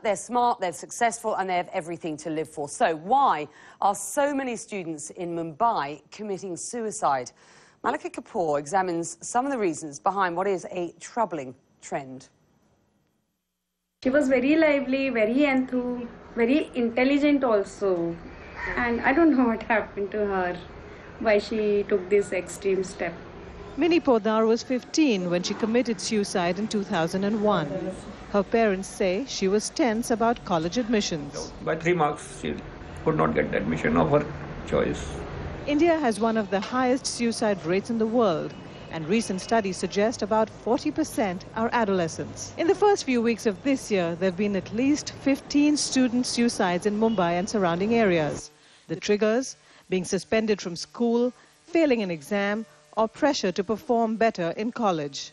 they're smart, they're successful, and they have everything to live for. So why are so many students in Mumbai committing suicide? Malika Kapoor examines some of the reasons behind what is a troubling trend. She was very lively, very enthused, very intelligent also. And I don't know what happened to her, why she took this extreme step. Minnie Podar was 15 when she committed suicide in 2001. Her parents say she was tense about college admissions. By 3 marks, she could not get the admission of her choice. India has one of the highest suicide rates in the world, and recent studies suggest about 40% are adolescents. In the first few weeks of this year, there have been at least 15 student suicides in Mumbai and surrounding areas. The triggers: being suspended from school, failing an exam, or pressure to perform better in college.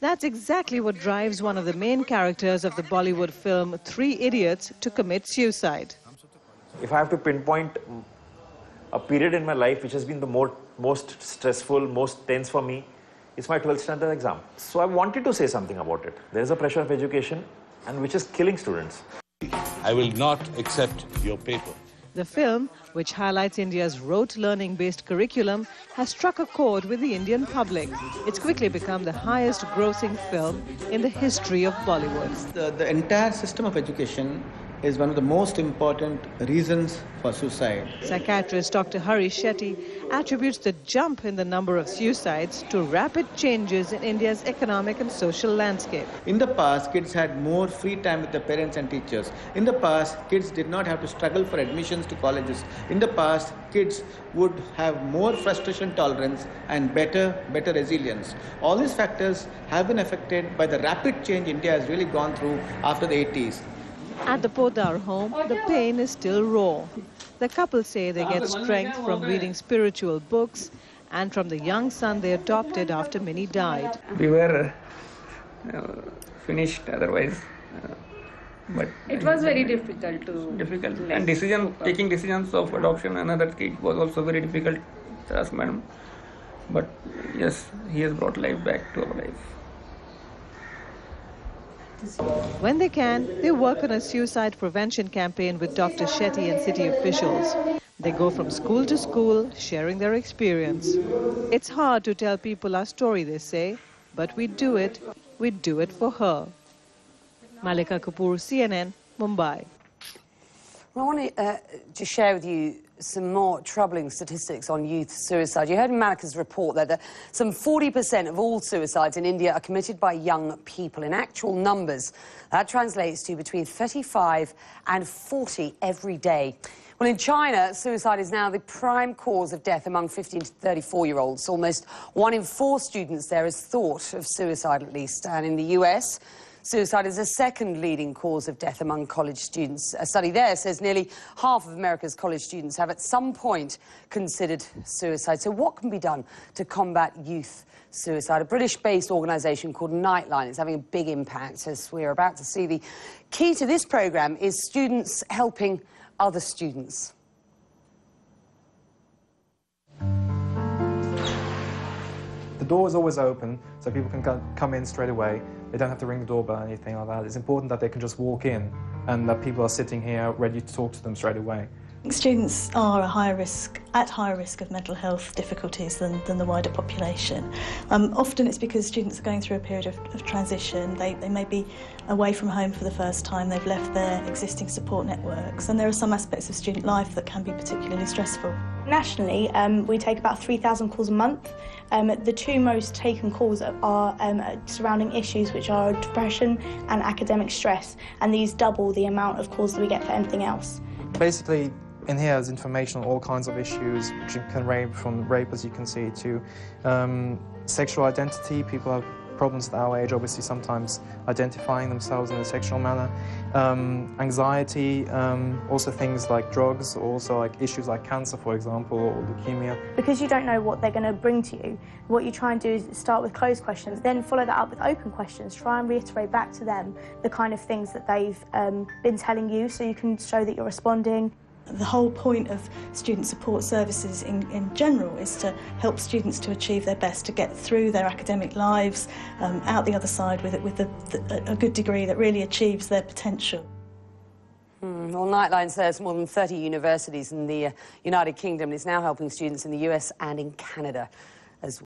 That's exactly what drives one of the main characters of the Bollywood film 3 Idiots to commit suicide. If I have to pinpoint a period in my life which has been the most stressful, most tense for me, it's my 12th standard exam. So I wanted to say something about it. There is a pressure of education and which is killing students. I will not accept your paper. The film, which highlights India's rote learning-based curriculum, has struck a chord with the Indian public. It's quickly become the highest grossing film in the history of Bollywood. The entire system of education is one of the most important reasons for suicide. Psychiatrist Dr. Hari Shetty attributes the jump in the number of suicides to rapid changes in India's economic and social landscape. In the past, kids had more free time with their parents and teachers. In the past, kids did not have to struggle for admissions to colleges. In the past, kids would have more frustration tolerance and better resilience. All these factors have been affected by the rapid change India has really gone through after the 80s. At the Podar home, the pain is still raw. The couple say they get strength from reading spiritual books and from the young son they adopted after Minnie died. We were finished otherwise. But It was very difficult to... And taking decisions of adoption and another kid was also very difficult to us, madam. But yes, he has brought life back to our life. When they can, they work on a suicide prevention campaign with Dr. Shetty and city officials. They go from school to school, sharing their experience. It's hard to tell people our story, they say, but we do it for her. Malika Kapoor, CNN, Mumbai. I want to just share with you some more troubling statistics on youth suicide. You heard in Malika's report that some 40% of all suicides in India are committed by young people. In actual numbers, that translates to between 35 and 40 every day. Well, in China, suicide is now the prime cause of death among 15 to 34-year-olds. Almost 1 in 4 students there has thought of suicide at least. And in the US, suicide is the second leading cause of death among college students. A study there says nearly half of America's college students have at some point considered suicide. So what can be done to combat youth suicide? A British-based organisation called Nightline is having a big impact, as we're about to see. The key to this programme is students helping other students. The door is always open, so people can come in straight away. They don't have to ring the doorbell or anything like that. It's important that they can just walk in and that people are sitting here ready to talk to them straight away. Students are at higher risk of mental health difficulties than the wider population. Often it's because students are going through a period of transition. They may be away from home for the first time, they've left their existing support networks, and there are some aspects of student life that can be particularly stressful. Nationally, we take about 3,000 calls a month. The 2 most taken calls are surrounding issues which are depression and academic stress, and these double the amount of calls that we get for anything else. Basically, in here is information on all kinds of issues, which can range from rape, as you can see, to sexual identity. People have problems at our age, obviously, sometimes identifying themselves in a sexual manner. Anxiety, also things like drugs, also like issues like cancer, for example, or leukemia. Because you don't know what they're going to bring to you, what you try and do is start with closed questions, then follow that up with open questions. Try and reiterate back to them the kind of things that they've been telling you, so you can show that you're responding. The whole point of student support services in general is to help students to achieve their best, to get through their academic lives, out the other side with a good degree that really achieves their potential. Well, Nightline says more than 30 universities in the United Kingdom is now helping students in the US and in Canada.